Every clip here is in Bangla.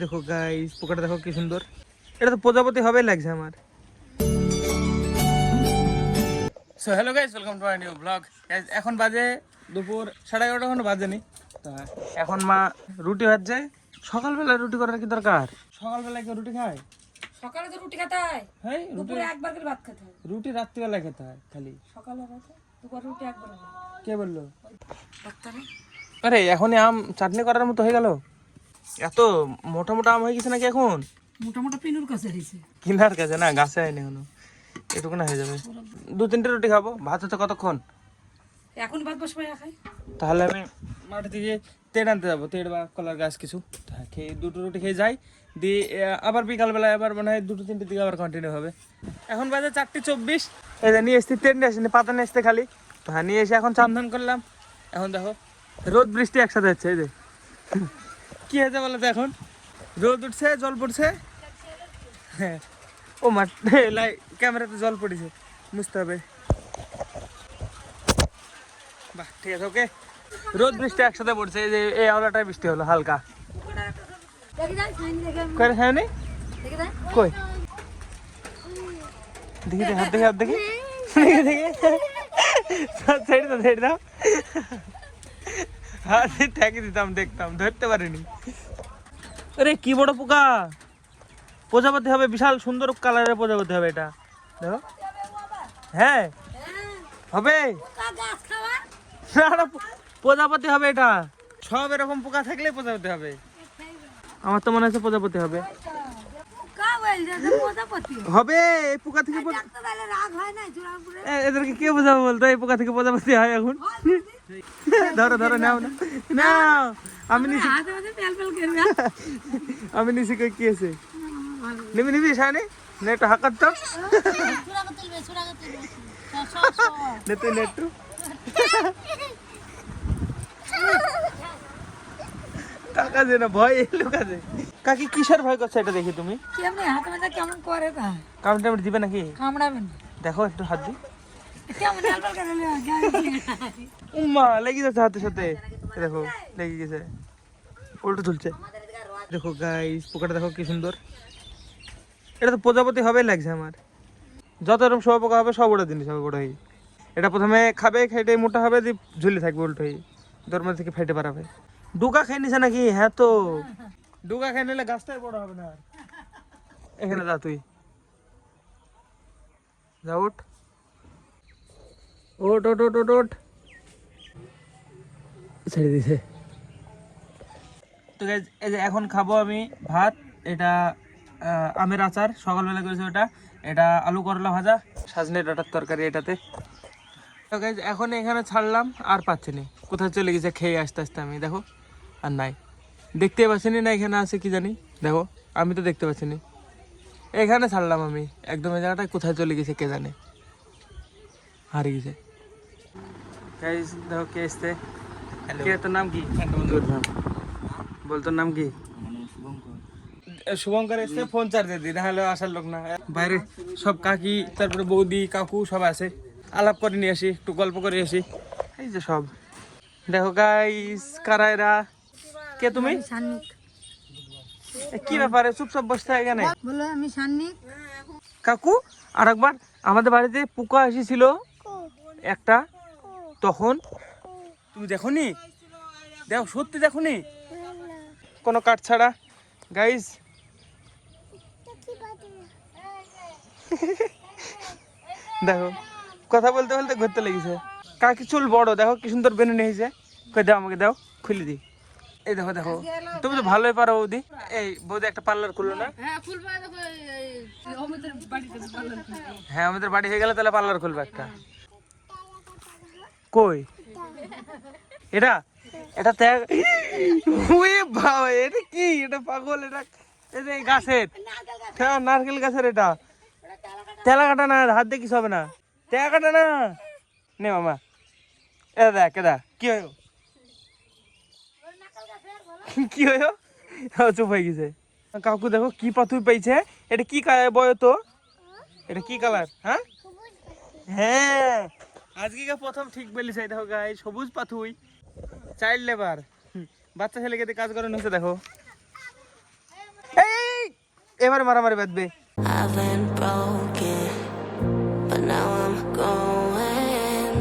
দেখো গাইস, পোকাটা দেখো কি সুন্দর। এটা তো প্রজাপতি হবে লাগছে আমার। So hello guys, welcome to my new blog. এখন বাজে দুপুর 11:30, এখনো বাজেনি। তা এখন মা রুটি ভাজছে। সকালবেলা রুটি করার কি দরকার? সকালবেলা কেউ রুটি খায়? সকালে তো রুটি খেতে হয়, হ্যাঁ, দুপুরে একবার করে ভাত খেতে হয়। রুটি রাত্রিবেলা খেতে হয় খালি। সকালে ভাত, দুপুরে রুটি একবার হয়। কে বললো? ডাক্তারে আরে এখনই আম চাটনি করার মতো হয়ে গেল। এত মোটা মোটা আম হয়ে গেছে নাকি এখন? মোটামুটি পিনুর কাছে দিছে। কিনার কাছে না, গাছে হয়নি এখনো। এটুকু না হয়ে যাবে। 2-3টে রুটি খাবো। ভাত হতে কতক্ষণ? এখন ভাত বসবে খাই। তাহলে আমি মাঠে থেকে তেড় আনতে যাবো, তেড় বা কলার গাছ কিছু। খেয়ে 2টো রুটি খেয়ে যাই, দিয়ে আবার বিকালবেলায় আবার মনে হয় 2-3টের দিকে আবার কন্টিনিউ হবে। এখন বাজে 4:24। এই যে নিয়ে এসছি, তেড় নিয়ে আসিনি, পাতা নিয়ে এসতে খালি। হ্যাঁ, নিয়ে এসে এখন চান ধান করলাম। এখন দেখো রোদ বৃষ্টি একসাথে হচ্ছে। এই যে কি হয়েছে বলো তো, এখন রোদ উঠছে, জল পড়ছে। হ্যাঁ, ও মাঠ ক্যামেরাতে জল পড়েছে, বুঝতে হবে। বাহ, ঠিক আছে, ওকে। রোদ বৃষ্টি একসাথে পড়ছে। এই যে এই আওলাটায় বৃষ্টি হলো হালকা। কই হয়নি? কই দেখি, হাত দেখি, হাত দেখি, দেখি দেখি। ছেড়ে দাও, ছেড়ে দাও। হাত ঠেকে দিতাম, দেখতাম, ধরতে পারিনি। আরে কি বড় পোকা! প্রজাপতি হবে, বিশাল সুন্দর কালারের প্রজাপতি হবে এটা। দেখো, হ্যাঁ হবে। না, প্রজাপতি হবে এটা। সব এরকম পোকা থাকলে প্রজাপতি হবে। আমার তো মনে হচ্ছে প্রজাপতি হবে। হবে এই পোকা থেকে। এদেরকে কে বোঝাবো বলতো, এই পোকা থেকে প্রজাপতি হয় এখন? ধরো ধরো, নাও না, নাও। আমি নিছি, আমি নিছি। কই কি আছে? নিবি নিবি সানি না, একটু হাকার তো নেতু নেটু। টাকা দে না, ভয় লোক আছে। কাকি কিসের ভয় করছে এটা দেখি তুমি? কেমনে হাতে মাঝে কেমন করে তা? কামড় টামড় দিবে নাকি? কামড়াবেন দেখো একটু হাত দি। কেমন আলবাল করে উম্মা লেগে যাচ্ছে হাতের সাথে। দেখো লেগে গেছে, উল্টো ঝুলছে। দেখো গাইস, পোকাটা দেখো কি সুন্দর। এটা তো প্রজাপতি হবে লাগছে আমার। যত এরকম সব পোকা হবে, সব ওটা জিনিস হবে বড় হয়ে। এটা প্রথমে খাবে, খেটে মোটা হবে, দিয়ে ঝুলে থাকবে উল্টো হয়ে, দরমা থেকে ফেটে পারাবে। ডুকা খেয়ে নিছে নাকি? হ্যাঁ, তো ডুকা খেয়ে নিলে গাছটাই বড় হবে না। এখানে যা, তুই যা, ওঠ ওঠ ওঠ ওঠ ওঠ ওঠ। ছেড়ে দিছে তো গাইস। এই যে এখন খাবো আমি ভাত। এটা আমের আচার সকালবেলা করেছে ওটা। এটা আলু করলা ভাজা, সাজনে ডাঁটার তরকারি এটাতে। তো গাইস এখন এখানে ছাড়লাম, আর পাচ্ছি না, কোথায় চলে গেছে খেয়ে আস্তে আস্তে। আমি দেখো আর নাই, দেখতে পাচ্ছি না এখানে আছে কি জানি। দেখো আমি তো দেখতে পাচ্ছি না। এখানে ছাড়লাম আমি একদম, এই জায়গাটায় কোথায় চলে গেছে কে জানে, হারিয়ে গেছে। গাইস দেখো কে এসছে। কে, তোর নাম কি? বল, তোর নাম কি? শুভঙ্কর এসছে, ফোন চার্জে দিই, না হলে আসার লোক না। বাইরে সব কাকি, তারপরে বৌদি, কাকু সব আছে। আলাপ করে নিয়ে আসি, একটু গল্প করে আসি। এই যে সব দেখো গাইস, কারা এরা? কে তুমি? সান্নিক। কি ব্যাপারে চুপচাপ বসতে হয় কেন? বলো আমি সান্নিক। কাকু, আর একবার আমাদের বাড়িতে পোকা এসেছিল একটা, তখন তুমি দেখোনি? দেখো, সত্যি দেখোনি? কোনো কাঠ ছাড়া। গাইস দেখো, কথা বলতে বলতে ঘুরতে লেগেছে। কাকি চুল বড়, দেখো কি সুন্দর বেনু নিয়েছে। কই দাও, আমাকে দাও, খুলে দি। এই দেখো দেখো, তুমি তো ভালোই পারো বৌদি। এই বৌদি একটা পার্লার খুললো না? হ্যাঁ, আমাদের বাড়ি হয়ে গেলে তাহলে পার্লার খুলবে একটা। কই এটা? এটা ত্যাগ। ওই বাবা, এটা কি? এটা পাগল। এটা এই যে গাছের, হ্যাঁ নারকেল গাছের। এটা তেলা কাটা না, হাত দিয়ে কিছু হবে না। তেলা কাটা না, নে মামা। এটা দেখ, এটা কি হয়? কি হয়? চুপ হয়ে গেছে। কাকু দেখো কি পাথুই পাইছে। এটা কি বয় তো? এটা কি কালার? হ্যাঁ হ্যাঁ, আজকে প্রথম ঠিক বলিস। দেখো গাই, সবুজ পাথুই, চাইল্ড লেবার। বাচ্চা ছেলেকে কাজ করানো হচ্ছে। দেখো এবারে মারামারি বাঁধবে। I've been broken, but now I'm going.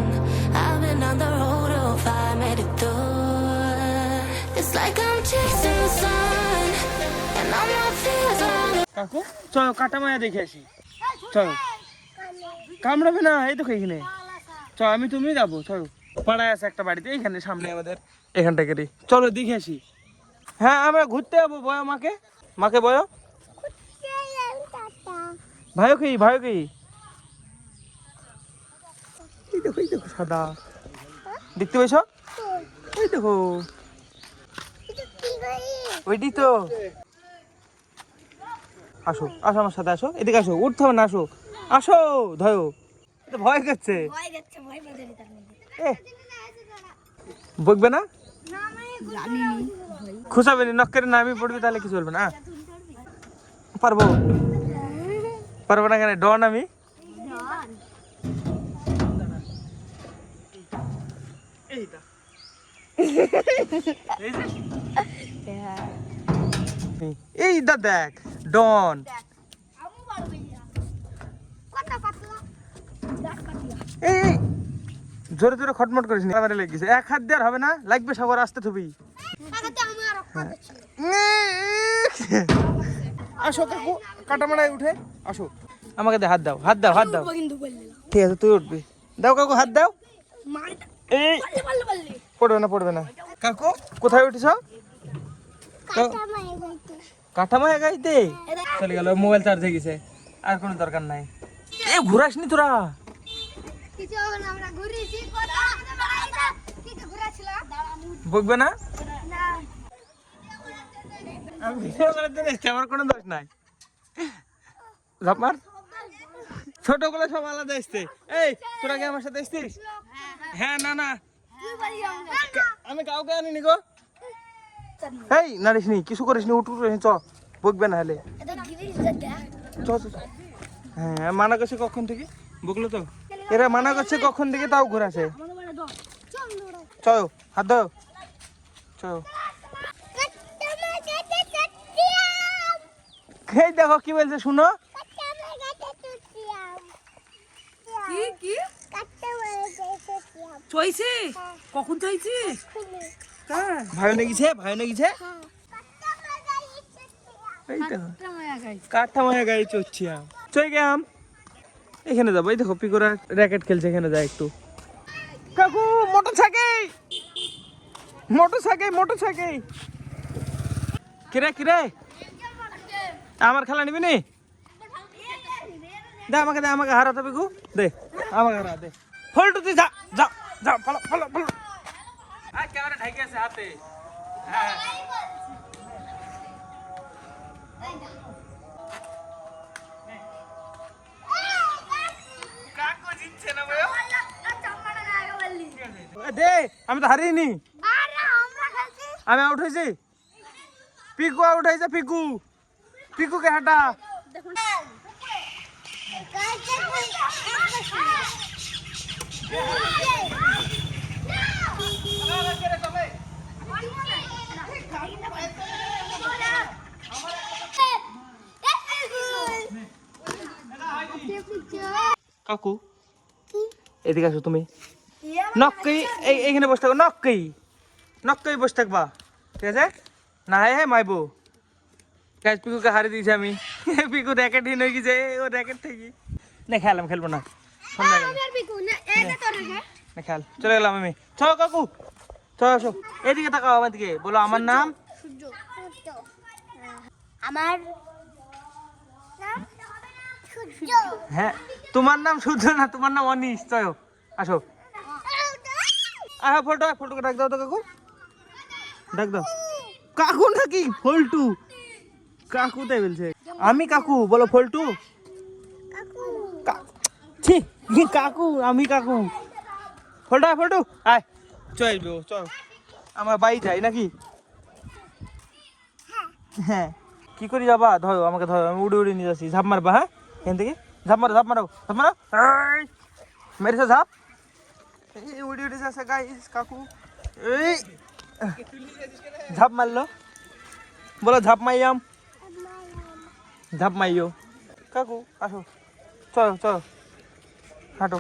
I've been on the road of I made it through. It's like I'm chasing the sun, and all my fears are. কাকু চলো কাটা মায়া দেখে আসি, চলো। কামড়াবে না, এই দেখো এখানে। চলো আমি তুমি যাবো, চলো। পাড়ায় আছে একটা বাড়িতে, এইখানে সামনে আমাদের এখান থেকে। চলো দেখে আসি। হ্যাঁ আমরা ঘুরতে যাবো, বয় মাকে, মাকে বয়। ভাইও কি, ভাইও কি? এই দেখো, এই দেখো সাদা, দেখতে পেয়েছ? ওই দেখো, ওইটি তো। আসো আসো আমার সাথে আসো, এদিকে আসো, উঠতে হবে না, আসো আসো। ধয়ো, ভয় করছে, বকবে না, খুশাবে না, নক্কের নামি পড়বে তাহলে কিছু বলবে না। পারবো, পারবো না কেন, ডন আমি। এই দা দেখ, ডন। এই জোরে জোরে খটমট করিস না, আবার লেগেছে। এক হাত দেওয়ার হবে না, লাগবে সবার, আসতে থুবি। আসো কাকু, কাটামারায় উঠে আসো, আমাকে দে, হাত দাও, হাত দাও, হাত দাও। ঠিক আছে তুই উঠবি, দাও কাকু, হাত দাও। এই পড়বে না, পড়বে না। কাকু কোথায় উঠেছ? কাঠামায় গাইতে চলে গেল, মোবাইল চার্জ হয়ে গেছে, আর কোনো দরকার নাই। এ ঘুরাসনি তোরা, বকবে না। আমি ভিডিও করে দিলে আমার কোনো দোষ নাই। ঝাপমার, ছোটগুলো সব আলাদা আসছে। এই তোরা কি আমার সাথে আসছিস? হ্যাঁ না না, আমি কাউকে আনিনি গো। এই নারিস নি, কিছু করিস নি, উঠ উঠ, চ, বকবে না হলে। চ চ চ। হ্যাঁ মানা করছে কখন থেকে, বকলো তো। এরা মানা করছে কখন থেকে, তাও ঘোরাছে। চলো হাত দাও, চলো। এই দেখো কি বলছে শুনো। কি কি চইছে, কখন চইছে? ভাই না গেছে, ভাই না গেছে। কাঠা মায়া গাড়ি চড়ছি, চই গেলাম। এখানে যাবো, এই দেখো পিকোরা র্যাকেট খেলছে, এখানে যাই একটু। কাকু motor cycle, motor cycle, motor cycle. কিরে কিরে, আমার খেলা নিবি নি? দে আমাকে, দে আমাকে, হারাতে পিকু, দে আমাকে হারা, দে। ফলটু তুই যা যা যা, ফলো ফলো ফলো। আর ক্যামেরা ঢাকে আছে হাতে। হ্যাঁ কাকু জিতছে না ভাই, দে। আমি তো হারিনি, আমি আউট হয়েছি। পিকু আউট হয়েছে, পিকু, পিকুকে হাঁটা। কাকু এদিকে আসো তুমি, নক্কই এইখানে বসে থাকো, নক্কই নক্কই বসে থাকবা, ঠিক আছে? না হ্যাঁ মাইবো। গাছ পিকুকে হারিয়ে দিয়েছি আমি, পিকু র্যাকেট হিন হয়ে গেছে, ও র্যাকেট থেকে না খেলাম, খেলবো না, না খেল, চলে গেলাম আমি। চলো কাকু, চলো আসো, এদিকে তাকাও আমার দিকে, বলো আমার নাম। আমার হ্যাঁ তোমার নাম সূর্য না, তোমার নাম অনিশ। চলো আসো, আহা ফটো, ফটোকে ডাক দাও তো কাকু, ডাক দাও। কাকু নাকি ফল্টু, কাকু তাই বলছে। আমি কাকু, বলো ফল্টু। ছি কাকু, আমি কাকু। ফল্টু আয়, ফল্টু আয়, চল চল, আমার বাড়ি যাই নাকি? হ্যাঁ কি করি যাবা, ধরো আমাকে, ধরো আমি উড়ে উড়ে নিয়ে যাচ্ছি। ঝাপ মারবা, হ্যাঁ এখান থেকে ঝাপ মারো, ঝাপ মারো, ঝাপ মারো। মেরেছে ঝাপ, এই উড়ে উড়ে যাচ্ছে গাইস কাকু। এই ঝাপ মারলো, বলো ঝাপ মাইয়াম। ঝাপ মাইও কাকু আসো চলো চলো হাঁটো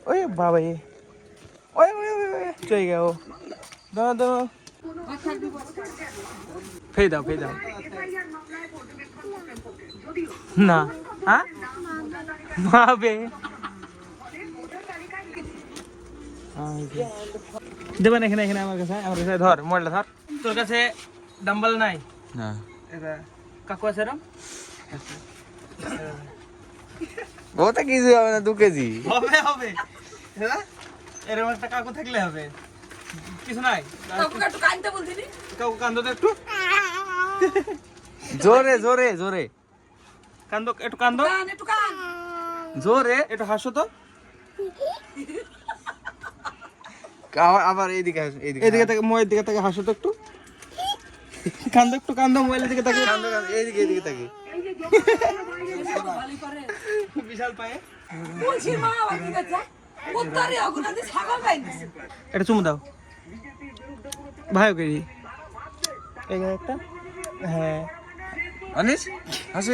ওই বাবা ওই ওই ওই ওই চলে গেও দাও দাও ফেই দাও না হ্যাঁ মাবে দেবেন এখানে আমার কাছে ধর মোবাইলটা ধর তোর কাছে ডাম্বল নাই না এটা কাকু আছে এরম ওটা কিছু হবে না 2 কেজি হবে হ্যাঁ এরকম একটা কাকু থাকলে হবে কিছু নাই কাকুকে একটু কাঁদতে বলছিলি কাকু কান্দো তো একটু জোরে জোরে জোরে কান্দো একটু কান্দো কান একটু কান জোরে একটু হাসো তো আবার এইদিকে এদিকে থেকে মোবাইল দিকে থেকে হাসো তো একটু কান্দো একটু কান্দো মোবাইলের দিকে তাকিয়ে এইদিকে তাকি ভালো করে বিশাল পায়ে বলছি মা আবার কি করছে উত্তরে অগুনাতে ছাগল পাইনি এটা চুমু দাও ভাই ওকে এখানে একটা হ্যাঁ অনিশ হাসো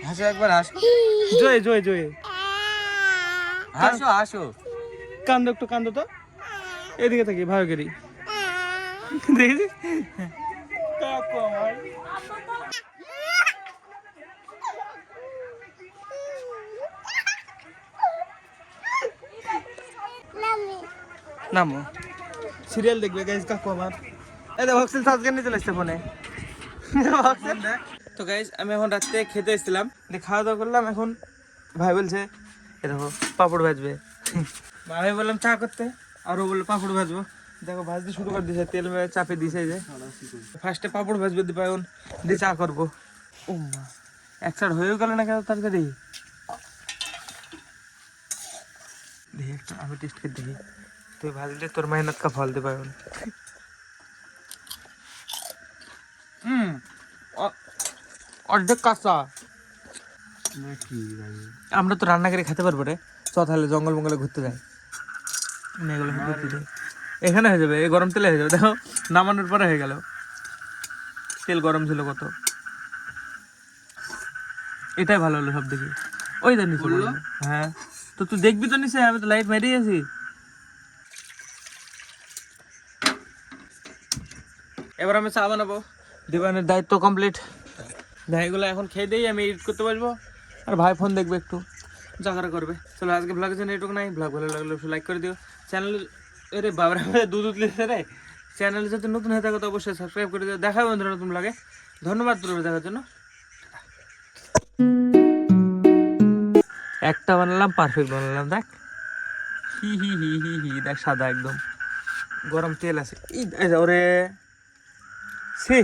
হাসো একবার হাসো জয় হাসো কান্দো একটু কান্দো তো এদিকে থাকি ভাই ওকে দেখেছিস কাকু আমার নামো সিরিয়াল দেখবে গাইজ কাকু আমার এই দেখো ভক্সেল সাজকে নিয়ে চলে এসছে ফোনে তো গাইজ আমি এখন রাত্রে খেতে এসেছিলাম খাওয়া দাওয়া করলাম এখন ভাই বলছে এ দেখো পাপড় ভাজবে আমি বললাম চা করতে আর ও বললো পাপড় ভাজবো দেখো ভাজতে শুরু করে দিয়েছে তেল চাপে দিয়েছে যে ফার্স্টে পাপড় ভাজবে দিয়ে এখন দিয়ে চা করবো ও মা এক সাইড হয়েও গেল না কেন তরকারি দেখি একটা আমি টেস্ট করে দেখি তুই ভাজলে তোর মেহনত কা ফল দেবে এখন অর্ধেক কাঁচা আমরা তো রান্না করে খেতে পারবো রে চ তাহলে জঙ্গল মঙ্গলে ঘুরতে যাই এগুলো ঘুরতে যাই এখানে হয়ে যাবে এই গরম তেলে হয়ে যাবে দেখো নামানোর পরে হয়ে গেল তেল গরম ছিল কত এটাই ভালো হলো সব দেখি ওই দেখ নিচে হ্যাঁ তো তুই দেখবি তো নিচে আমি তো লাইট মেরেই আছি এবার আমি চা বানাবো দিবানের দায়িত্ব কমপ্লিট ভাইগুলো এখন খেয়ে দিই আমি এডিট করতে পারবো আর ভাই ফোন দেখবে একটু জাগারা করবে চলো আজকে ব্লগের জন্য এটুকু নাই ব্লগ ভালো লাগলে লাইক করে দিও চ্যানেল এরে বাবার দুধ উতলেছে রে চ্যানেলে যদি নতুন হয়ে থাকে তো অবশ্যই সাবস্ক্রাইব করে দিও দেখা বন্ধুরা নতুন ব্লগে ধন্যবাদ তোর দেখার জন্য একটা বানালাম পারফেক্ট বানালাম দেখ হি হি হি হি হি দেখ সাদা একদম গরম তেল আছে ওরে সে